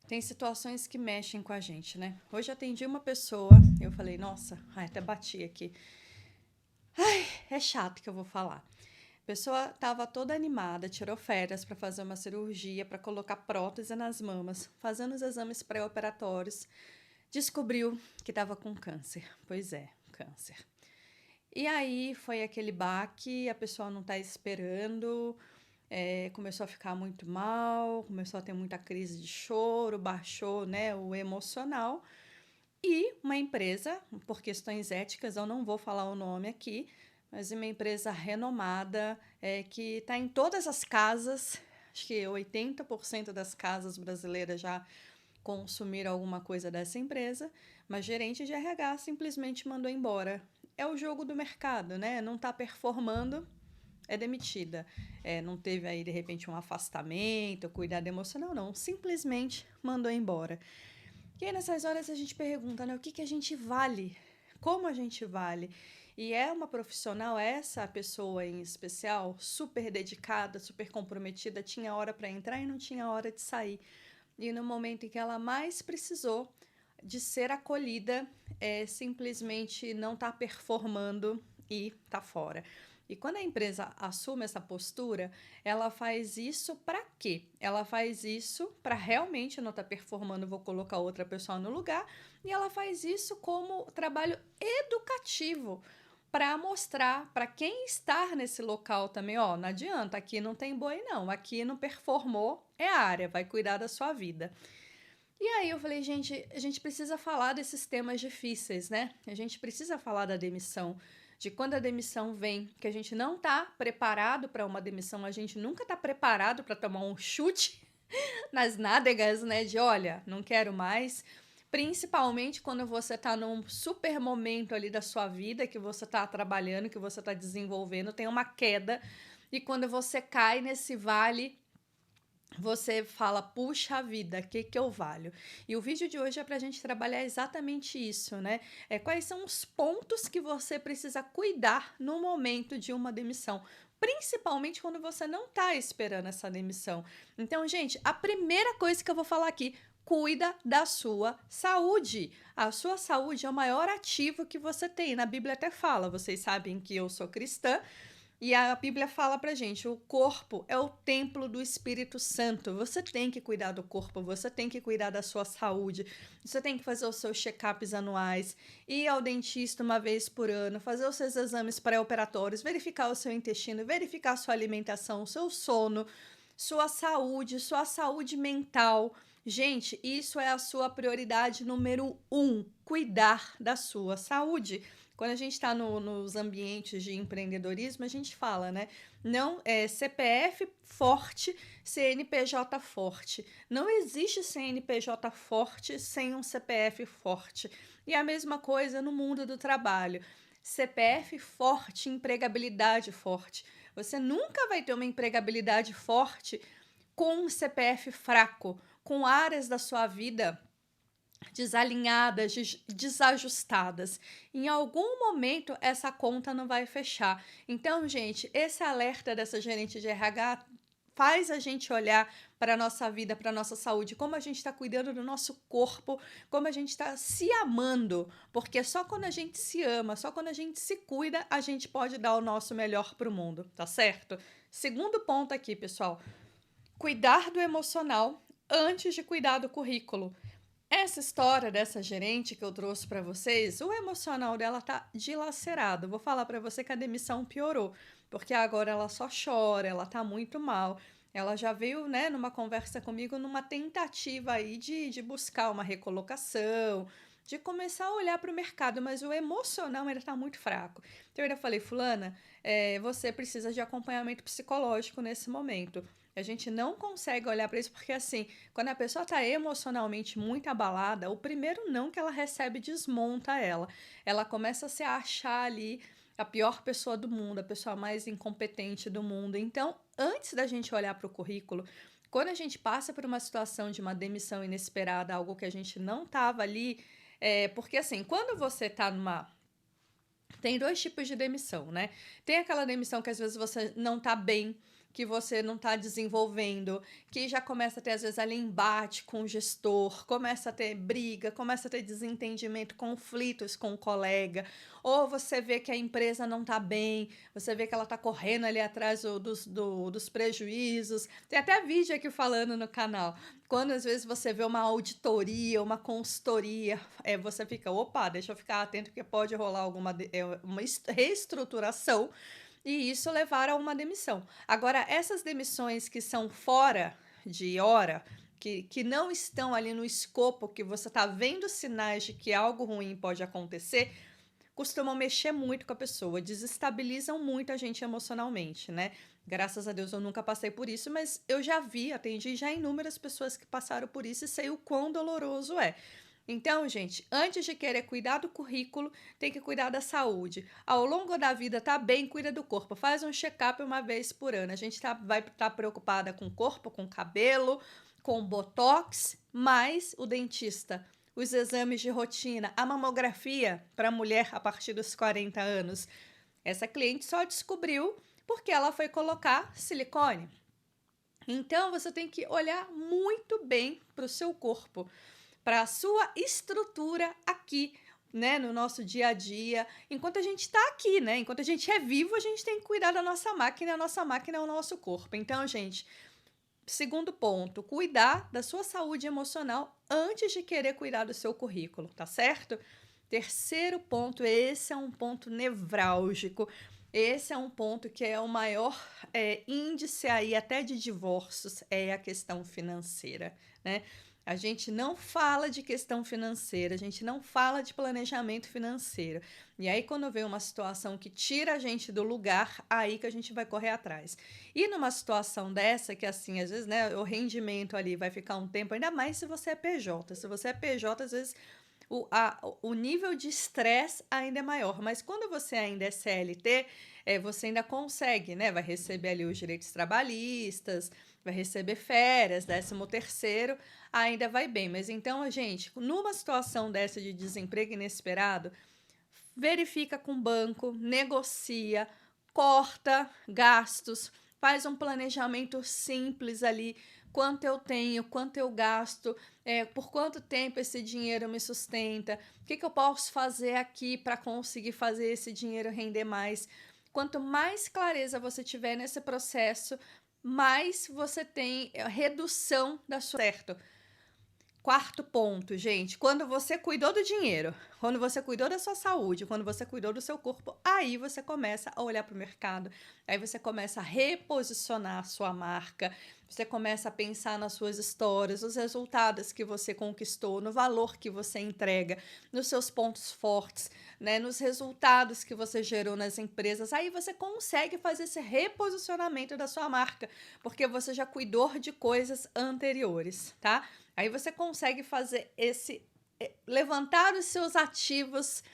Tem situações que mexem com a gente, né? Hoje atendi uma pessoa, eu falei, nossa, até bati aqui. É chato que eu vou falar. A pessoa estava toda animada, tirou férias para fazer uma cirurgia, para colocar prótese nas mamas, fazendo os exames pré-operatórios, descobriu que estava com câncer. Pois é, câncer. E aí foi aquele baque, a pessoa não está esperando, começou a ficar muito mal, começou a ter muita crise de choro, baixou, né, o emocional. E uma empresa, por questões éticas, eu não vou falar o nome aqui, mas uma empresa renomada, que está em todas as casas, acho que 80% das casas brasileiras já consumiram alguma coisa dessa empresa, mas gerente de RH simplesmente mandou embora. É o jogo do mercado, né? Não está performando, é demitida. Não teve aí, de repente, um afastamento, cuidado emocional, não. Simplesmente mandou embora. E aí, nessas horas, a gente pergunta, né? O que a gente vale? Como a gente vale? E é uma profissional, essa pessoa em especial, super dedicada, super comprometida, tinha hora para entrar e não tinha hora de sair. E no momento em que ela mais precisou de ser acolhida, simplesmente não está performando e está fora. E quando a empresa assume essa postura, ela faz isso para quê? Ela faz isso para realmente não estar performando, vou colocar outra pessoa no lugar, e ela faz isso como trabalho educativo para mostrar para quem está nesse local também, ó, não adianta, aqui não tem boi não, aqui não performou, é a área, vai cuidar da sua vida. E aí eu falei, gente, a gente precisa falar desses temas difíceis, né? A gente precisa falar da demissão, de quando a demissão vem, que a gente não está preparado para uma demissão, a gente nunca está preparado para tomar um chute nas nádegas, né? De olha, não quero mais. Principalmente quando você está num super momento ali da sua vida, que você está trabalhando, que você está desenvolvendo, tem uma queda, e quando você cai nesse vale, você fala, puxa vida, o que eu valho? E o vídeo de hoje é para a gente trabalhar exatamente isso, né? Quais são os pontos que você precisa cuidar no momento de uma demissão? Principalmente quando você não está esperando essa demissão. Então, gente, a primeira coisa que eu vou falar aqui, cuida da sua saúde. A sua saúde é o maior ativo que você tem. Na Bíblia até fala, vocês sabem que eu sou cristã, e a Bíblia fala pra gente, o corpo é o templo do Espírito Santo. Você tem que cuidar do corpo, você tem que cuidar da sua saúde, você tem que fazer os seus check-ups anuais, ir ao dentista uma vez por ano, fazer os seus exames pré-operatórios, verificar o seu intestino, verificar a sua alimentação, o seu sono, sua saúde mental. Gente, isso é a sua prioridade número um, cuidar da sua saúde. Quando a gente está nos ambientes de empreendedorismo, a gente fala, né? Não é CPF forte, CNPJ forte. Não existe CNPJ forte sem um CPF forte. E a mesma coisa no mundo do trabalho. CPF forte, empregabilidade forte. Você nunca vai ter uma empregabilidade forte com um CPF fraco, com áreas da sua vida desalinhadas, desajustadas. Em algum momento essa conta não vai fechar. Então, gente, esse alerta dessa gerente de RH faz a gente olhar para a nossa vida, para a nossa saúde, como a gente está cuidando do nosso corpo, como a gente está se amando, porque só quando a gente se ama, só quando a gente se cuida, a gente pode dar o nosso melhor para o mundo, tá certo? Segundo ponto aqui, pessoal, cuidar do emocional antes de cuidar do currículo. Essa história dessa gerente que eu trouxe para vocês, o emocional dela tá dilacerado. Vou falar para você que a demissão piorou, porque agora ela só chora, ela tá muito mal. Ela já veio, né, numa conversa comigo, numa tentativa aí de buscar uma recolocação, de começar a olhar para o mercado, mas o emocional ainda está muito fraco. Então eu ainda falei, fulana, você precisa de acompanhamento psicológico nesse momento. A gente não consegue olhar para isso porque, assim, quando a pessoa está emocionalmente muito abalada, o primeiro não que ela recebe desmonta ela. Ela começa a se achar ali a pior pessoa do mundo, a pessoa mais incompetente do mundo. Então, antes da gente olhar para o currículo, quando a gente passa por uma situação de uma demissão inesperada, algo que a gente não estava ali, porque assim, quando você está numa. Tem dois tipos de demissão, né? Tem aquela demissão que às vezes você não tá bem, que você não está desenvolvendo, que já começa a ter, às vezes, ali embate com o gestor, começa a ter briga, começa a ter desentendimento, conflitos com o colega, ou você vê que a empresa não está bem, você vê que ela está correndo ali atrás dos prejuízos. Tem até vídeo aqui falando no canal. Quando às vezes você vê uma auditoria, uma consultoria, você fica, opa, deixa eu ficar atento porque pode rolar uma reestruturação e isso levar a uma demissão. Agora, essas demissões que são fora de hora, que não estão ali no escopo, que você está vendo sinais de que algo ruim pode acontecer, costumam mexer muito com a pessoa, desestabilizam muito a gente emocionalmente, né? Graças a Deus eu nunca passei por isso, mas eu já atendi já inúmeras pessoas que passaram por isso e sei o quão doloroso é. Então, gente, antes de querer cuidar do currículo, tem que cuidar da saúde. Ao longo da vida, tá bem, cuida do corpo. Faz um check-up uma vez por ano. A gente vai estar preocupada com o corpo, com o cabelo, com o botox, mas o dentista, os exames de rotina, a mamografia para mulher a partir dos 40 anos. Essa cliente só descobriu porque ela foi colocar silicone. Então, você tem que olhar muito bem para o seu corpo, para a sua estrutura aqui, né, no nosso dia a dia. Enquanto a gente está aqui, né, enquanto a gente é vivo, a gente tem que cuidar da nossa máquina. A nossa máquina é o nosso corpo. Então, gente, segundo ponto, cuidar da sua saúde emocional antes de querer cuidar do seu currículo, tá certo? Terceiro ponto, esse é um ponto nevrálgico. Esse é um ponto que é o maior índice aí até de divórcios, é a questão financeira, né? A gente não fala de questão financeira, a gente não fala de planejamento financeiro. E aí, quando vem uma situação que tira a gente do lugar, aí que a gente vai correr atrás. E numa situação dessa, que assim, às vezes, né, o rendimento ali vai ficar um tempo, ainda mais se você é PJ. Se você é PJ, às vezes o nível de estresse ainda é maior. Mas quando você ainda é CLT, você ainda consegue, né? Vai receber ali os direitos trabalhistas, vai receber férias, 13º, ainda vai bem. Mas então, gente, numa situação dessa de desemprego inesperado, verifica com o banco, negocia, corta gastos, faz um planejamento simples ali, quanto eu tenho, quanto eu gasto, por quanto tempo esse dinheiro me sustenta, o que eu posso fazer aqui para conseguir fazer esse dinheiro render mais. Quanto mais clareza você tiver nesse processo, mais você tem redução da sua... Certo? Quarto ponto, gente, quando você cuidou do dinheiro, quando você cuidou da sua saúde, quando você cuidou do seu corpo, aí você começa a olhar para o mercado, aí você começa a reposicionar a sua marca, você começa a pensar nas suas histórias, nos resultados que você conquistou, no valor que você entrega, nos seus pontos fortes, né, nos resultados que você gerou nas empresas. Aí você consegue fazer esse reposicionamento da sua marca, porque você já cuidou de coisas anteriores, tá? Aí você consegue fazer levantar os seus ativos,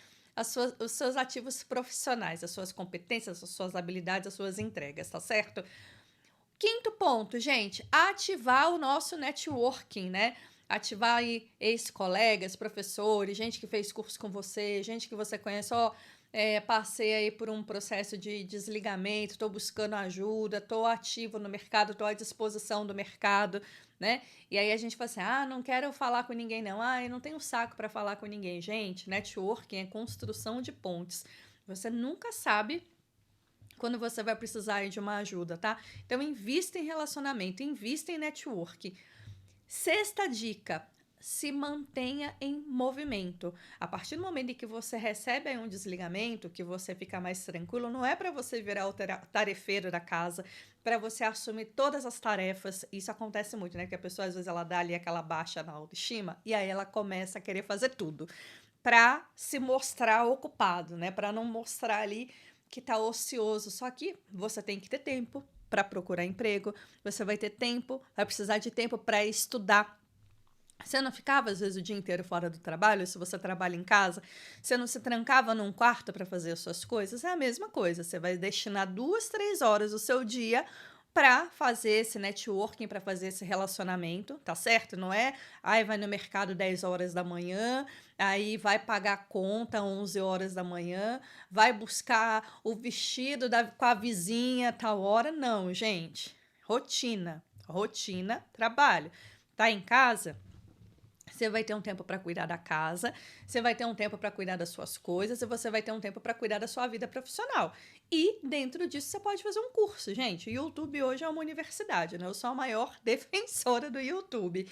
os seus ativos profissionais, as suas competências, as suas habilidades, as suas entregas, tá certo? Quinto ponto, gente, ativar o nosso networking, né? Ativar aí ex-colegas, professores, gente que fez curso com você, gente que você conhece, passei aí por um processo de desligamento, estou buscando ajuda, estou ativo no mercado, estou à disposição do mercado, né? E aí a gente fala assim, não quero falar com ninguém não, eu não tenho saco para falar com ninguém. Gente, networking é construção de pontes. Você nunca sabe quando você vai precisar de uma ajuda, tá? Então, invista em relacionamento, invista em network. Sexta dica, se mantenha em movimento. A partir do momento em que você recebe aí um desligamento, que você fica mais tranquilo, não é para você virar o tarefeiro da casa, para você assumir todas as tarefas. Isso acontece muito, né? Que a pessoa, às vezes, ela dá ali aquela baixa na autoestima e aí ela começa a querer fazer tudo para se mostrar ocupado, né? Para não mostrar ali que tá ocioso. Só que você tem que ter tempo para procurar emprego, você vai ter tempo, vai precisar de tempo para estudar. Você não ficava, às vezes, o dia inteiro fora do trabalho? Se você trabalha em casa, você não se trancava num quarto para fazer as suas coisas? É a mesma coisa. Você vai destinar 2, 3 horas do seu dia para fazer esse networking, para fazer esse relacionamento, tá certo? Não é, ai, vai no mercado 10 horas da manhã, aí vai pagar a conta 11 horas da manhã, vai buscar o vestido com a vizinha tal hora. Não, gente. Rotina, rotina, trabalho. Tá em casa? Você vai ter um tempo para cuidar da casa, você vai ter um tempo para cuidar das suas coisas e você vai ter um tempo para cuidar da sua vida profissional. E dentro disso você pode fazer um curso, gente. O YouTube hoje é uma universidade, né? Eu sou a maior defensora do YouTube.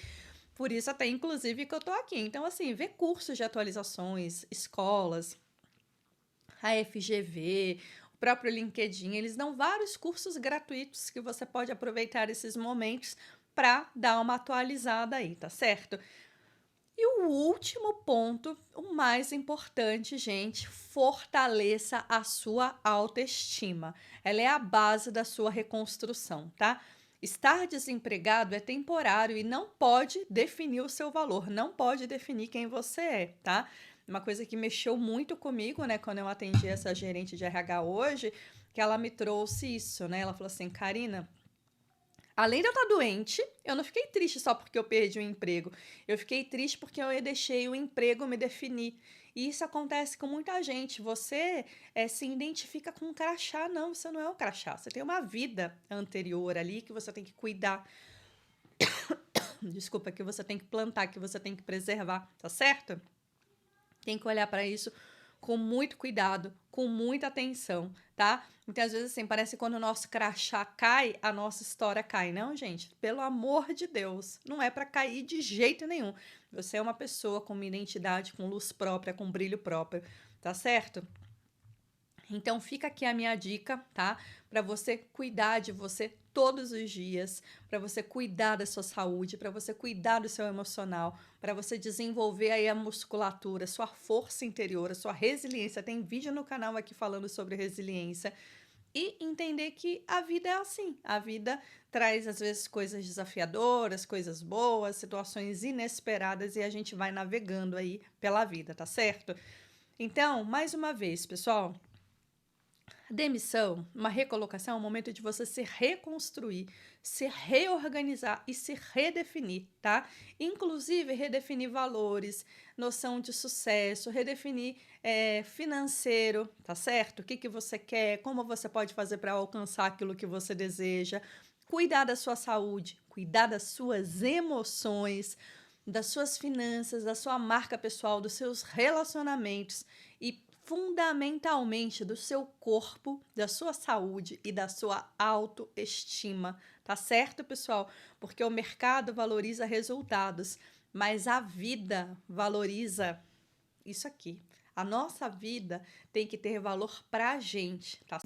Por isso até inclusive que eu tô aqui. Então assim, ver cursos de atualizações, escolas, a FGV, o próprio LinkedIn, eles dão vários cursos gratuitos que você pode aproveitar esses momentos para dar uma atualizada aí, tá certo? E o último ponto, o mais importante, gente, fortaleça a sua autoestima. Ela é a base da sua reconstrução, tá? Estar desempregado é temporário e não pode definir o seu valor, não pode definir quem você é, tá? Uma coisa que mexeu muito comigo, né, quando eu atendi essa gerente de RH hoje, que ela me trouxe isso, né? Ela falou assim: Karina, além de eu estar doente, eu não fiquei triste só porque eu perdi o emprego. Eu fiquei triste porque eu deixei o emprego me definir. E isso acontece com muita gente. Você se identifica com um crachá. Não, você não é um crachá. Você tem uma vida anterior ali que você tem que cuidar. Desculpa, que você tem que plantar, que você tem que preservar, tá certo? Tem que olhar para isso com muito cuidado, com muita atenção, tá? Então, às vezes, assim, parece que quando o nosso crachá cai, a nossa história cai. Não, gente, pelo amor de Deus, não é para cair de jeito nenhum. Você é uma pessoa com uma identidade, com luz própria, com brilho próprio, tá certo? Então fica aqui a minha dica, tá? Para você cuidar de você todos os dias, para você cuidar da sua saúde, para você cuidar do seu emocional, para você desenvolver aí a musculatura, sua força interior, a sua resiliência. Tem vídeo no canal aqui falando sobre resiliência. E entender que a vida é assim. A vida traz, às vezes, coisas desafiadoras, coisas boas, situações inesperadas e a gente vai navegando aí pela vida, tá certo? Então, mais uma vez, pessoal, demissão, uma recolocação é um momento de você se reconstruir, se reorganizar e se redefinir, tá? Inclusive, redefinir valores, noção de sucesso, redefinir financeiro, tá certo? O que, que você quer, como você pode fazer para alcançar aquilo que você deseja, cuidar da sua saúde, cuidar das suas emoções, das suas finanças, da sua marca pessoal, dos seus relacionamentos e fundamentalmente do seu corpo, da sua saúde e da sua autoestima, tá certo, pessoal? Porque o mercado valoriza resultados, mas a vida valoriza isso aqui. A nossa vida tem que ter valor pra gente, tá